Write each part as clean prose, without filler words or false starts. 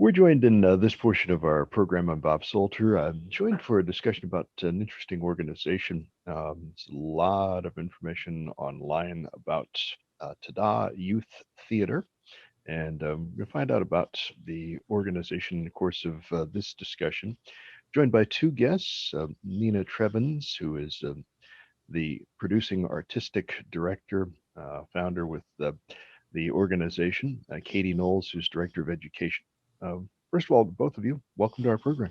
We're joined in this portion of our program. I'm Bob Salter. I'm joined for a discussion about an interesting organization. There's a lot of information online about TADA Youth Theater, and you'll find out about the organization in the course of this discussion. Joined by two guests, Nina Trevens, who is the producing artistic director, founder with the organization, Katy Knowles, who's director of education. First of all, both of you, welcome to our program.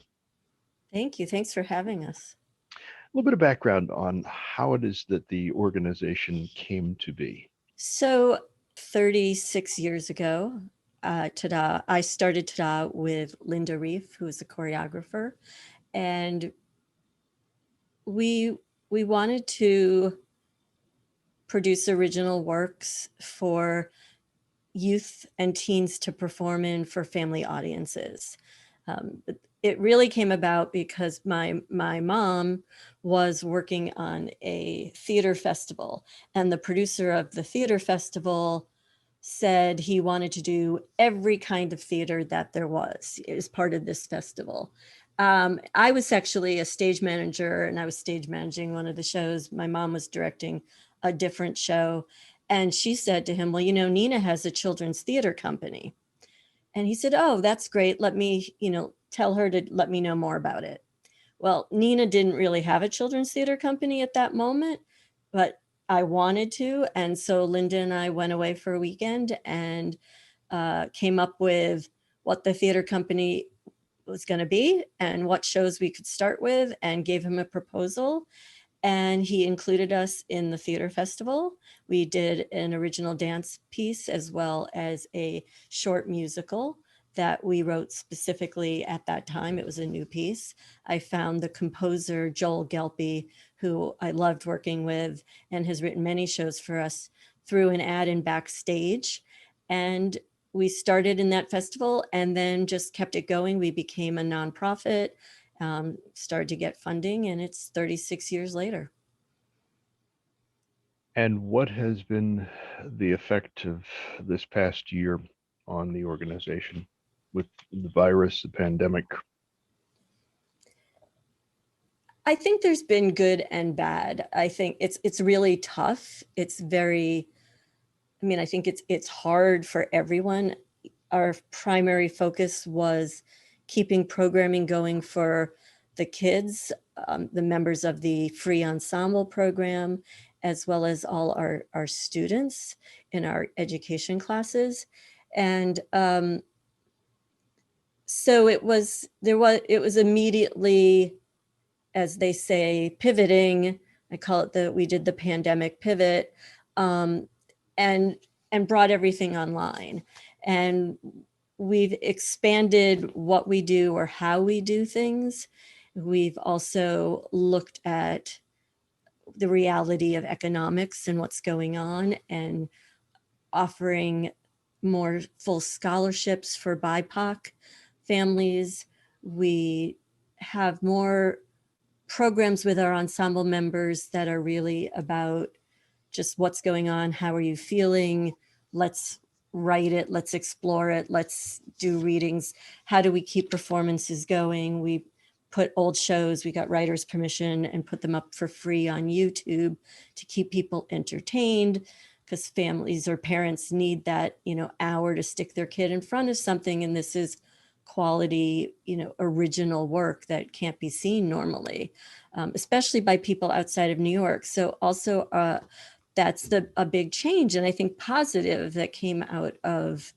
Thank you. Thanks for having us. A little bit of background on how it is that the organization came to be. So 36 years ago, TADA, I started TADA with Linda Reef, who is a choreographer, and we wanted to produce original works for youth and teens to perform in for family audiences. It really came about because my mom was working on a theater festival, and the producer of the theater festival said he wanted to do every kind of theater that there was as part of this festival. I was actually a stage manager, and I was stage managing one of the shows. My mom was directing a different show. And she said to him, well, you know, Nina has a children's theater company. And he said, oh, that's great. Let me, tell her to let me know more about it. Well, Nina didn't really have a children's theater company at that moment, but I wanted to. And so Linda and I went away for a weekend and came up with what the theater company was going to be and what shows we could start with, and gave him a proposal. And he included us in the theater festival. We did an original dance piece as well as a short musical that we wrote specifically at that time. It was a new piece. I found the composer, Joel Gelpy, who I loved working with and has written many shows for us, through an ad in Backstage. And we started in that festival and then just kept it going. We became a nonprofit. Started to get funding, and it's 36 years later. And what has been the effect of this past year on the organization with the virus, the pandemic? I think there's been good and bad. I think it's really tough. It's very, I think it's hard for everyone. Our primary focus was keeping programming going for the kids, the members of the free ensemble program, as well as all our students in our education classes. And so it was immediately, as they say, pivoting. I call it we did the pandemic pivot, and brought everything online. And we've expanded what we do or how we do things. We've also looked at the reality of economics and what's going on, and offering more full scholarships for BIPOC families. We have more programs with our ensemble members that are really about just what's going on, how are you feeling, let's write it, let's explore it, let's do readings, how do we keep performances going. We put old shows, we got writers' permission and put them up for free on YouTube to keep people entertained, because families or parents need that hour to stick their kid in front of something, and this is quality original work that can't be seen normally, especially by people outside of New York. So also that's a big change, and I think positive, that came out of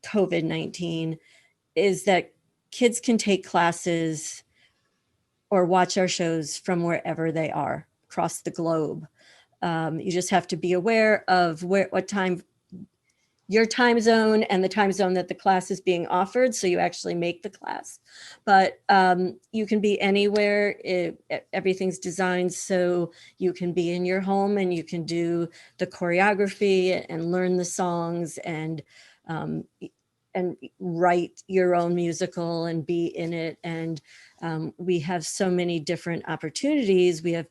COVID-19 is that kids can take classes or watch our shows from wherever they are across the globe. You just have to be aware of what time, your time zone and the time zone that the class is being offered, so you actually make the class. But you can be anywhere. Everything's designed so you can be in your home and you can do the choreography and learn the songs and write your own musical and be in it. And we have so many different opportunities. We have,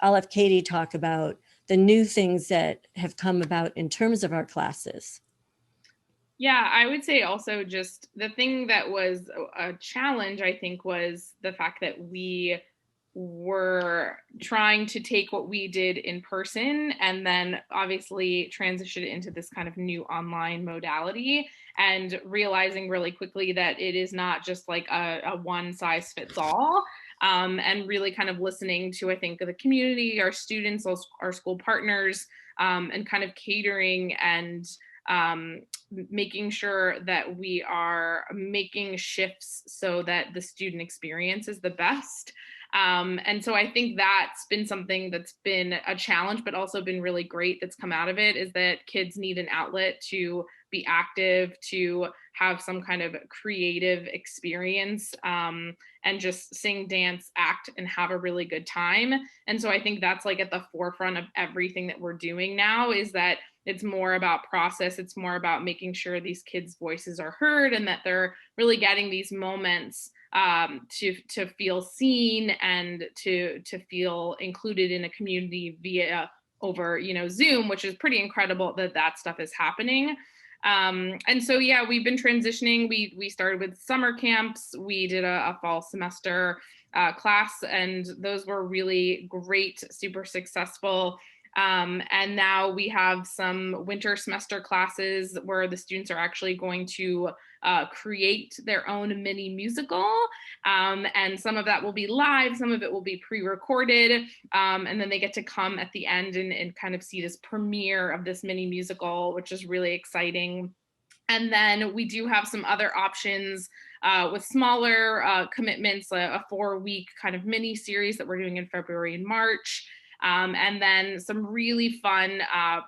I'll have Katy talk about the new things that have come about in terms of our classes. Yeah, I would say also just the thing that was a challenge, I think, was the fact that we were trying to take what we did in person and then obviously transition it into this kind of new online modality, and realizing really quickly that it is not just like a one size fits all. And really kind of listening to, I think, the community, our students, our school partners, and kind of catering and making sure that we are making shifts so that the student experience is the best. And so I think that's been something that's been a challenge, but also been really great that's come out of it, is that kids need an outlet to be active, to have some kind of creative experience, and just sing, dance, act, and have a really good time. And so I think that's like at the forefront of everything that we're doing now, is that it's more about process. It's more about making sure these kids' voices are heard and that they're really getting these moments to feel seen and to feel included in a community via over Zoom, which is pretty incredible that that stuff is happening. And so yeah, we've been transitioning. We started with summer camps. We did a fall semester class, and those were really great, super successful. And now we have some winter semester classes where the students are actually going to create their own mini musical. And some of that will be live, some of it will be pre-recorded. And then they get to come at the end and kind of see this premiere of this mini musical, which is really exciting. And then we do have some other options with smaller commitments, a 4-week kind of mini series that we're doing in February and March. And then some really fun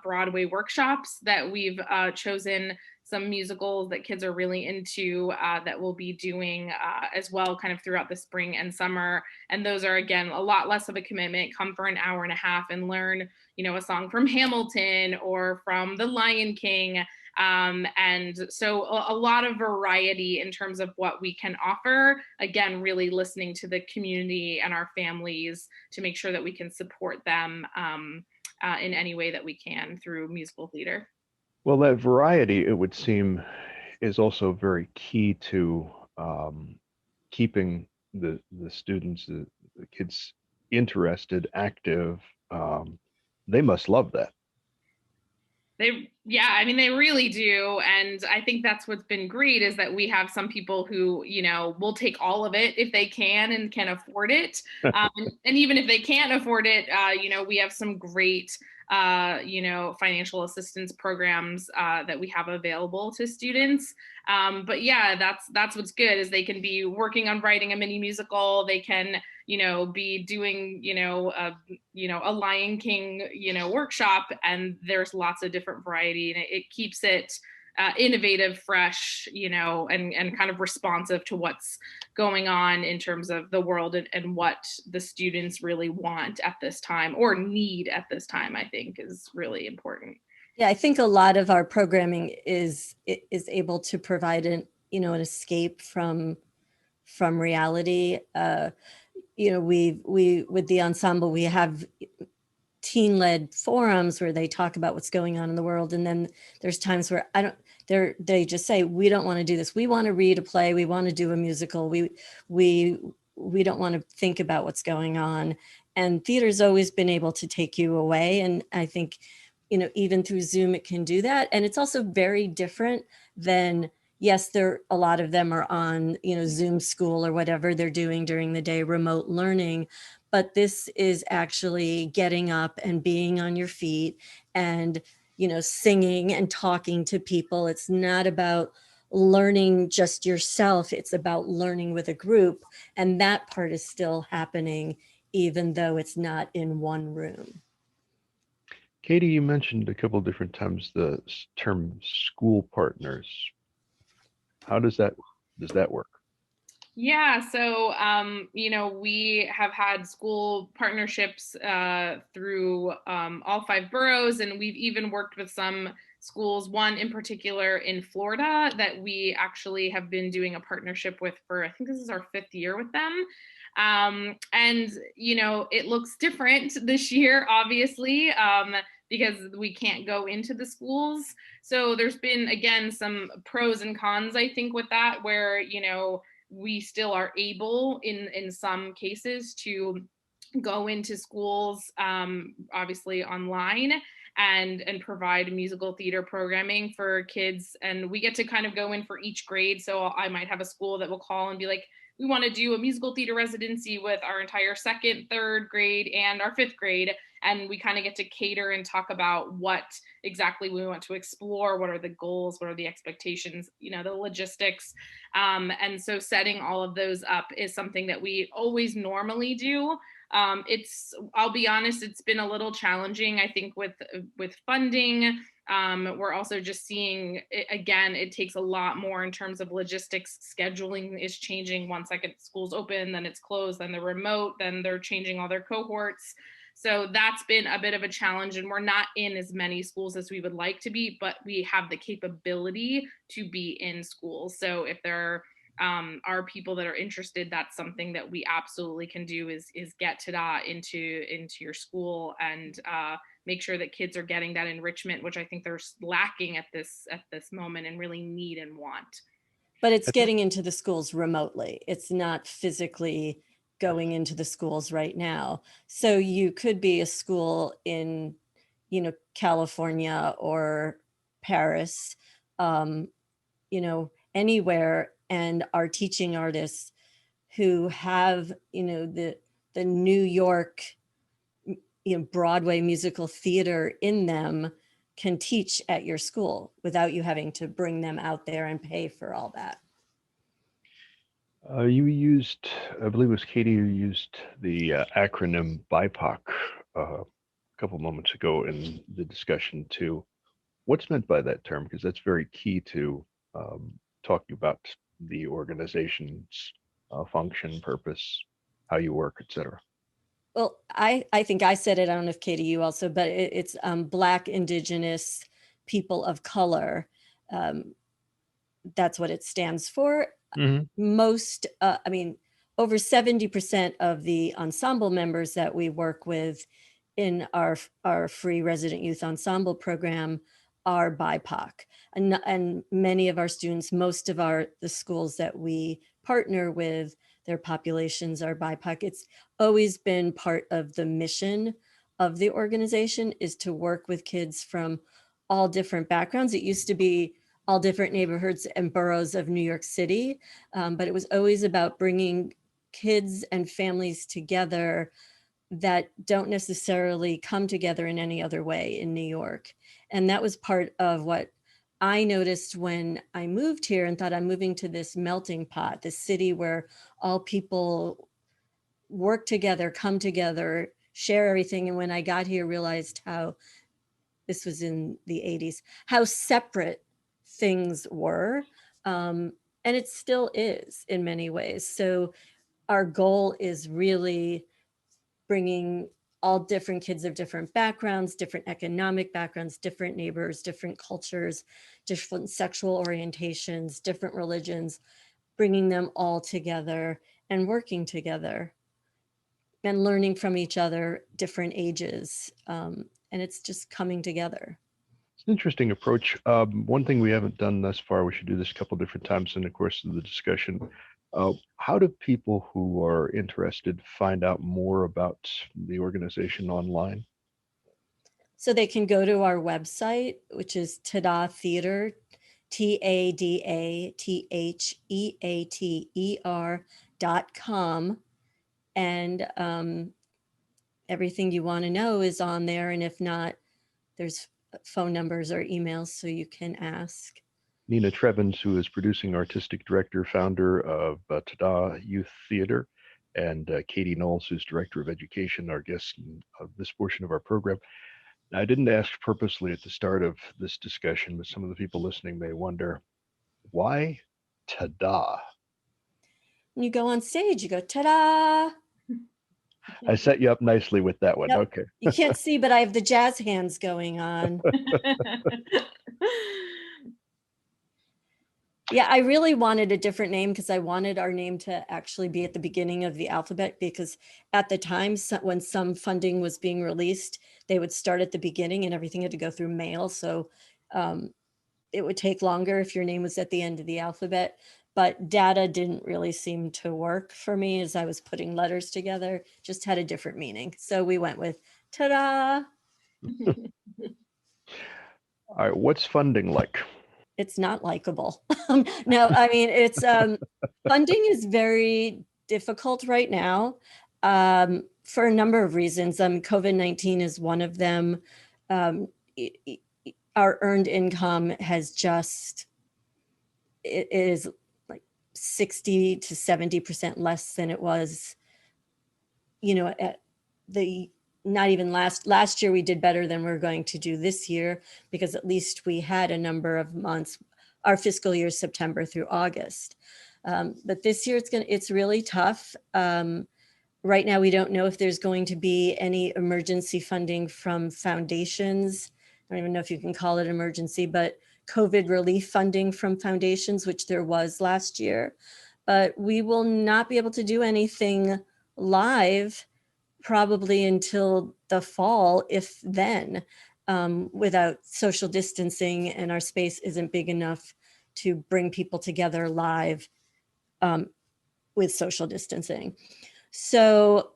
Broadway workshops that we've chosen, some musicals that kids are really into that we'll be doing as well, kind of throughout the spring and summer. And those are, again, a lot less of a commitment. Come for an hour and a half and learn, a song from Hamilton or from The Lion King. And so a lot of variety in terms of what we can offer. Again, really listening to the community and our families to make sure that we can support them in any way that we can through musical theater. Well, that variety, it would seem, is also very key to keeping the students, the kids interested, active. They must love that. I mean, they really do. And I think that's what's been great, is that we have some people who, will take all of it if they can and can afford it. And even if they can't afford it, we have some great, financial assistance programs that we have available to students. But yeah, that's what's good, is they can be working on writing a mini musical. They can, be doing, a Lion King, workshop, and there's lots of different variety, and it keeps it innovative, fresh, and kind of responsive to what's going on in terms of the world and what the students really want at this time or need at this time, I think is really important. Yeah, I think a lot of our programming is able to provide an escape from reality. We with the ensemble, we have teen-led forums where they talk about what's going on in the world, and then there's times where they just say, we don't want to do this. We want to read a play. We want to do a musical. We don't want to think about what's going on. And theater's always been able to take you away. And I think, even through Zoom, it can do that. And it's also very different than, yes, a lot of them are on, Zoom school or whatever they're doing during the day, remote learning. But this is actually getting up and being on your feet and, singing and talking to people. It's not about learning just yourself. It's about learning with a group. And that part is still happening, even though it's not in one room. Katy, you mentioned a couple different times the term school partners. How does that work? Yeah, so we have had school partnerships through all 5 boroughs, and we've even worked with some schools, one in particular in Florida that we actually have been doing a partnership with for, I think this is our 5th year with them. And it looks different this year, obviously. because we can't go into the schools. So there's been, again, some pros and cons, I think, with that, where, you know, we still are able in some cases to go into schools, obviously online, and provide musical theater programming for kids. And we get to kind of go in for each grade. So I might have a school that will call and be like, we want to do a musical theater residency with our entire second, third grade, and our fifth grade. And we kind of get to cater and talk about what exactly we want to explore, what are the goals, what are the expectations, you know, the logistics. And so setting all of those up is something that we always normally do. I'll be honest, it's been a little challenging, I think, with funding. We're also just seeing, again, it takes a lot more in terms of logistics. Scheduling is changing. One second school's open, then it's closed, then they're remote, then they're changing all their cohorts. So that's been a bit of a challenge, and we're not in as many schools as we would like to be, but we have the capability to be in schools. So if there are people that are interested, that's something that we absolutely can do, is get TADA into your school and make sure that kids are getting that enrichment, which I think they're lacking at this moment and really need and want. But it's getting into the schools remotely. It's not physically going into the schools right now. So you could be a school in, you know, California or Paris, you know, anywhere, and are teaching artists who have, you know, the New York, you know, Broadway musical theater in them, can teach at your school without you having to bring them out there and pay for all that. You used, I believe it was Katy who used the acronym BIPOC a couple moments ago in the discussion too. What's meant by that term? Because that's very key to talking about the organization's function, purpose, how you work, etc. Well, I think I said it, I don't know if Katy, you also, but it's Black, Indigenous, people of color. That's what it stands for. Mm-hmm. Most, I mean, over 70% of the ensemble members that we work with in our free Resident Youth Ensemble program are BIPOC. And many of our students, most of the schools that we partner with, their populations are BIPOC. It's always been part of the mission of the organization, is to work with kids from all different backgrounds. It used to be all different neighborhoods and boroughs of New York City, but it was always about bringing kids and families together that don't necessarily come together in any other way in New York. And that was part of what I noticed when I moved here and thought, I'm moving to this melting pot, this city where all people work together, come together, share everything. And when I got here, realized how, this was in the 80s, how separate things were. And it still is in many ways. So our goal is really bringing all different kids of different backgrounds, different economic backgrounds, different neighbors, different cultures, different sexual orientations, different religions, bringing them all together and working together and learning from each other, different ages. And it's just coming together. It's an interesting approach. One thing we haven't done thus far, we should do this a couple different times in the course of the discussion. How do people who are interested find out more about the organization online? So they can go to our website, which is TADA Theater, TADATHEATER.com. And everything you want to know is on there. And if not, there's phone numbers or emails so you can ask. Nina Trevens, who is producing artistic director, founder of TADA Youth Theater, and Katy Knowles, who's director of education, our guest of this portion of our program. Now, I didn't ask purposely at the start of this discussion, but some of the people listening may wonder, why TADA? When you go on stage, you go, ta-da! I set you up nicely with that one. Yep. Okay. You can't see, but I have the jazz hands going on. Yeah, I really wanted a different name because I wanted our name to actually be at the beginning of the alphabet, because at the time when some funding was being released, they would start at the beginning and everything had to go through mail. So it would take longer if your name was at the end of the alphabet. But data didn't really seem to work for me as I was putting letters together, just had a different meaning. So we went with ta-da. All right, what's funding like? It's not likable. No, I mean, it's funding is very difficult right now for a number of reasons. COVID-19 is one of them. Our earned income has just, it is like 60 to 70% less than it was, at the, not even last year we did better than we're going to do this year, because at least we had a number of months, our fiscal year is September through August. But this year it's really tough. Right now we don't know if there's going to be any emergency funding from foundations. I don't even know if you can call it emergency, but COVID relief funding from foundations, which there was last year. But we will not be able to do anything live probably until the fall, if then, without social distancing, and our space isn't big enough to bring people together live with social distancing. So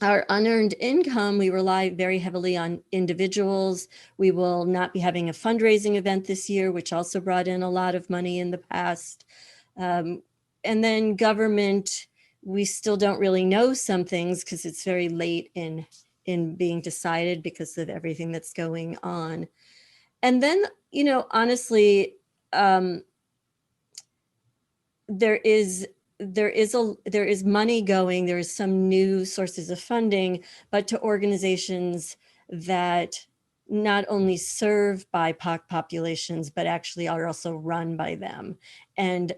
our unearned income, we rely very heavily on individuals. We will not be having a fundraising event this year, which also brought in a lot of money in the past. And then government, we still don't really know some things because it's very late in being decided because of everything that's going on. And then, honestly, there is money going, there is some new sources of funding, but to organizations that not only serve BIPOC populations, but actually are also run by them. And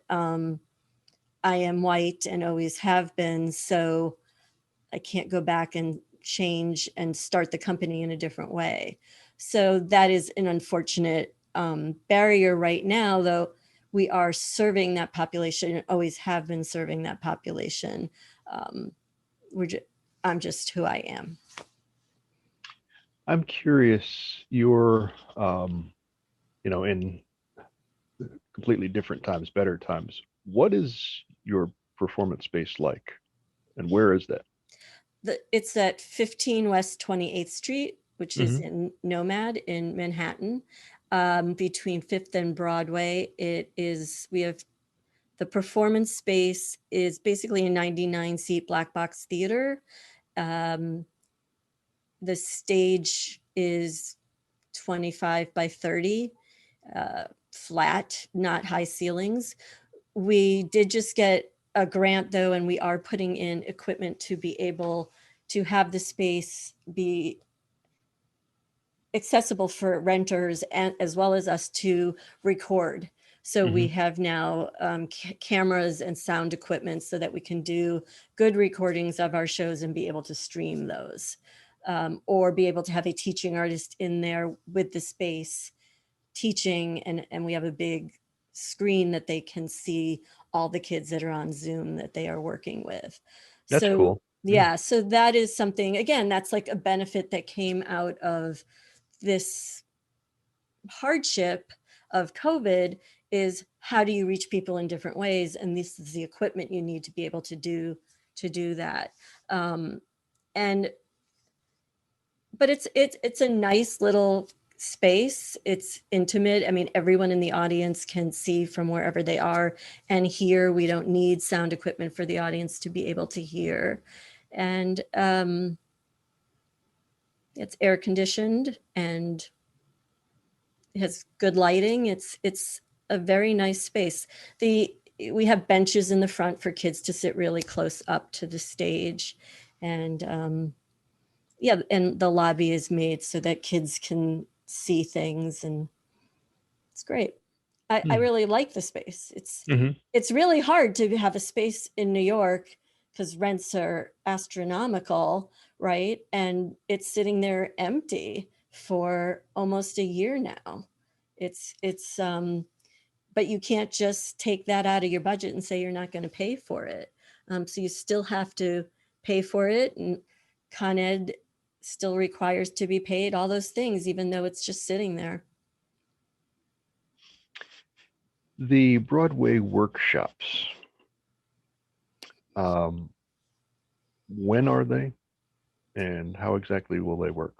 I am white and always have been, so I can't go back and change and start the company in a different way. So that is an unfortunate barrier right now, though we are serving that population and always have been serving that population. I'm just who I am. I'm curious, you're, in completely different times, better times. What is your performance space like, and where is that? It's at 15 West 28th Street, which is in Nomad in Manhattan, between 5th and Broadway. We have the performance space is basically a 99-seat black box theater. The stage is 25 by 30, flat, not high ceilings. We did just get a grant though, and we are putting in equipment to be able to have the space be accessible for renters and as well as us to record. So we have now cameras and sound equipment so that we can do good recordings of our shows and be able to stream those, or be able to have a teaching artist in there with the space teaching, and we have a big screen that they can see all the kids that are on Zoom that they are working with. That's cool. Yeah, so that is something, again, that's like a benefit that came out of this hardship of COVID, is how do you reach people in different ways? And this is the equipment you need to be able to do that. But it's a nice little space. It's intimate. I mean, everyone in the audience can see from wherever they are and hear. We don't need sound equipment for the audience to be able to hear. And it's air conditioned and it has good lighting. It's a very nice space. We have benches in the front for kids to sit really close up to the stage. And and the lobby is made so that kids can see things, and it's great. I really like the space. It's really hard to have a space in New York because rents are astronomical, right? And it's sitting there empty for almost a year now. It's but you can't just take that out of your budget and say you're not going to pay for it. So you still have to pay for it, and Con Ed still requires to be paid, all those things, even though it's just sitting there. The Broadway workshops, when are they, and how exactly will they work?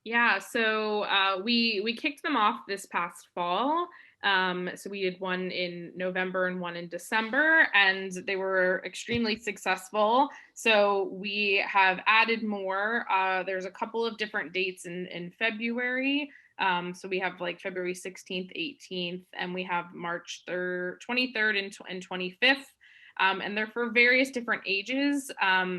Yeah, so we kicked them off this past fall. So we did one in November and one in December, and they were extremely successful. So we have added more. There's a couple of different dates in February. So we have like February 16th, 18th, and we have March 3rd, 23rd and 25th. And they're for various different ages.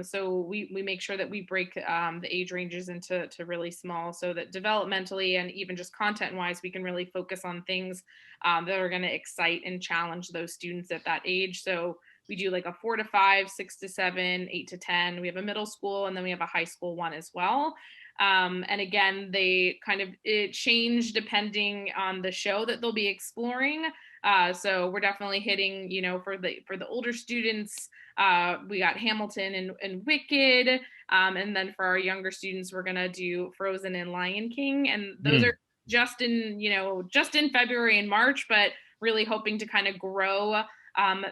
So we make sure that we break the age ranges into really small, so that developmentally and even just content wise, we can really focus on things that are going to excite and challenge those students at that age. So we do like a 4 to 5, 6 to 7, 8 to 10. We have a middle school, and then we have a high school one as well. And again, it change depending on the show that they'll be exploring. So we're definitely hitting, for the older students, we got Hamilton and Wicked. And then for our younger students, we're going to do Frozen and Lion King. And those are just in February and March, but really hoping to kind of grow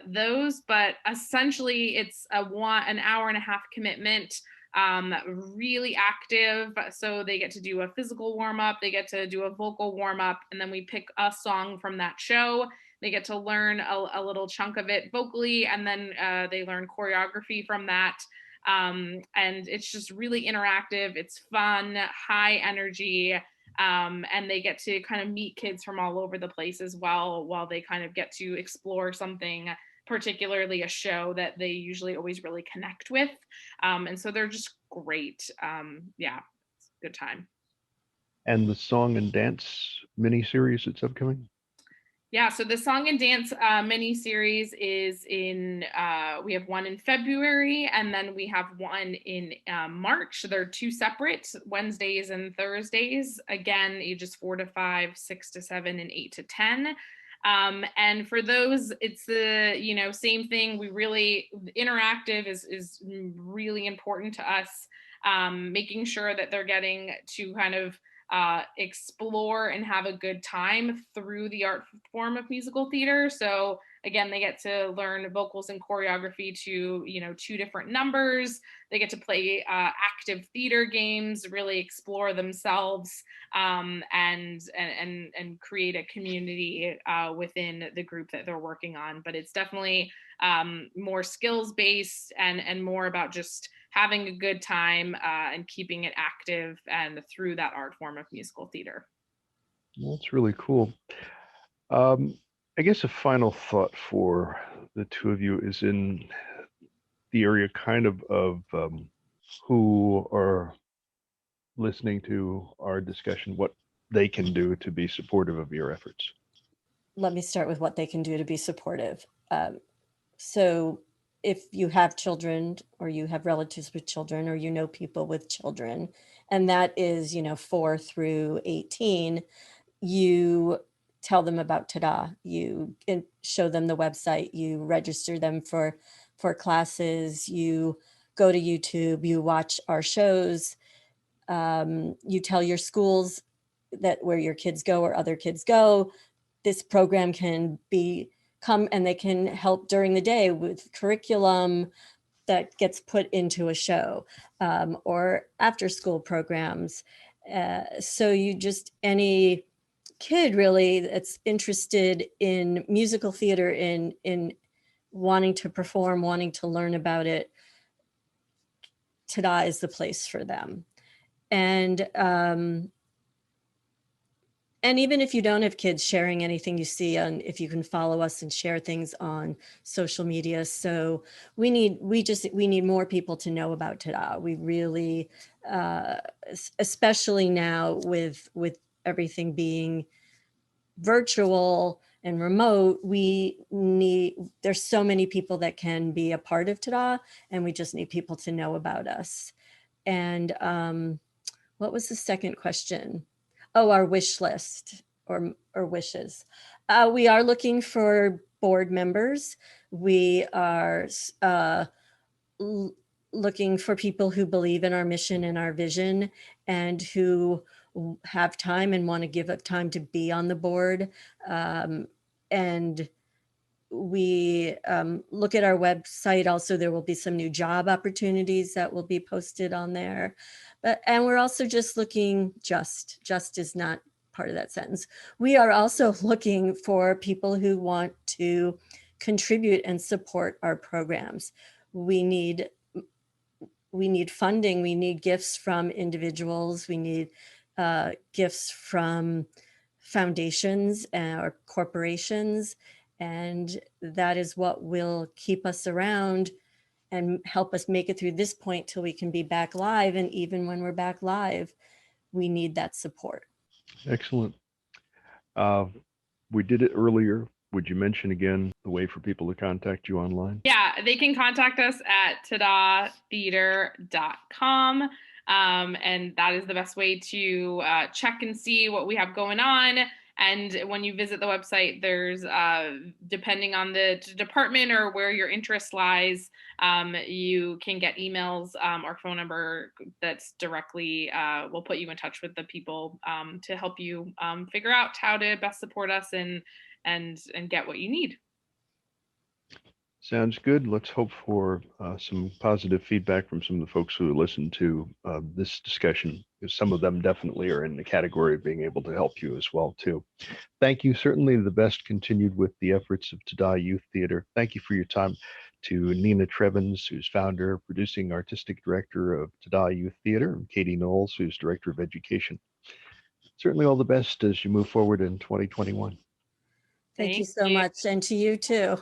those. But essentially it's an hour and a half commitment. Really active. So they get to do a physical warm up, they get to do a vocal warm up, and then we pick a song from that show. They get to learn a little chunk of it vocally, and then they learn choreography from that. And it's just really interactive. It's fun, high energy. And they get to kind of meet kids from all over the place as well, while they kind of get to explore something, particularly a show that they usually always really connect with. And so they're just great. Yeah, it's a good time. And the song and dance mini-series that's upcoming? Yeah, so the song and dance mini-series is we have one in February, and then we have one in March. They're two separate, Wednesdays and Thursdays. Again, ages 4 to 5, 6 to 7, and 8 to 10. And for those, it's the, same thing. Interactive is really important to us, making sure that they're getting to kind of explore and have a good time through the art form of musical theater. So again, they get to learn vocals and choreography to, 2 different numbers. They get to play active theater games, really explore themselves, and create a community within the group that they're working on. But it's definitely more skills based and more about just having a good time and keeping it active and through that art form of musical theater. Well, that's really cool. I guess a final thought for the two of you is in the area kind of who are listening to our discussion, what they can do to be supportive of your efforts. Let me start with what they can do to be supportive. So if you have children, or you have relatives with children, or people with children, and that is 4 through 18, you tell them about TADA. You show them the website. You register them for classes. You go to YouTube. You watch our shows. You tell your schools that where your kids go or other kids go, this program can come and they can help during the day with curriculum that gets put into a show, or after school programs. So any kid really that's interested in musical theater, in wanting to perform, wanting to learn about it, TADA is the place for them. And even if you don't have kids, sharing anything you see if you can follow us and share things on social media. So we need more people to know about TADA. We really, especially now with everything being virtual and remote, there's so many people that can be a part of TADA, and we just need people to know about us. And what was the second question? Oh, our wish list or wishes. We are looking for board members. We are looking for people who believe in our mission and our vision and who have time and want to give up time to be on the board. And we look at our website. Also, there will be some new job opportunities that will be posted on there. And we're also just looking, just is not part of that sentence. We are also looking for people who want to contribute and support our programs. We need funding. We need gifts from individuals. We need gifts from foundations or corporations. And that is what will keep us around and help us make it through this point till we can be back live. And even when we're back live, we need that support. Excellent. We did it earlier. Would you mention again the way for people to contact you online? Yeah, they can contact us at tadatheater.com. And that is the best way to check and see what we have going on. And when you visit the website, there's, depending on the department or where your interest lies, you can get emails or phone number that's directly, will put you in touch with the people to help you figure out how to best support us and get what you need. Sounds good. Let's hope for some positive feedback from some of the folks who listen to this discussion, because some of them definitely are in the category of being able to help you as well, too. Thank you. Certainly the best continued with the efforts of TADA Youth Theater. Thank you for your time. To Nina Trevens, who's founder, producing artistic director of TADA Youth Theater, and Katy Knowles, who's director of education. Certainly all the best as you move forward in 2021. Thank you so much. And to you too.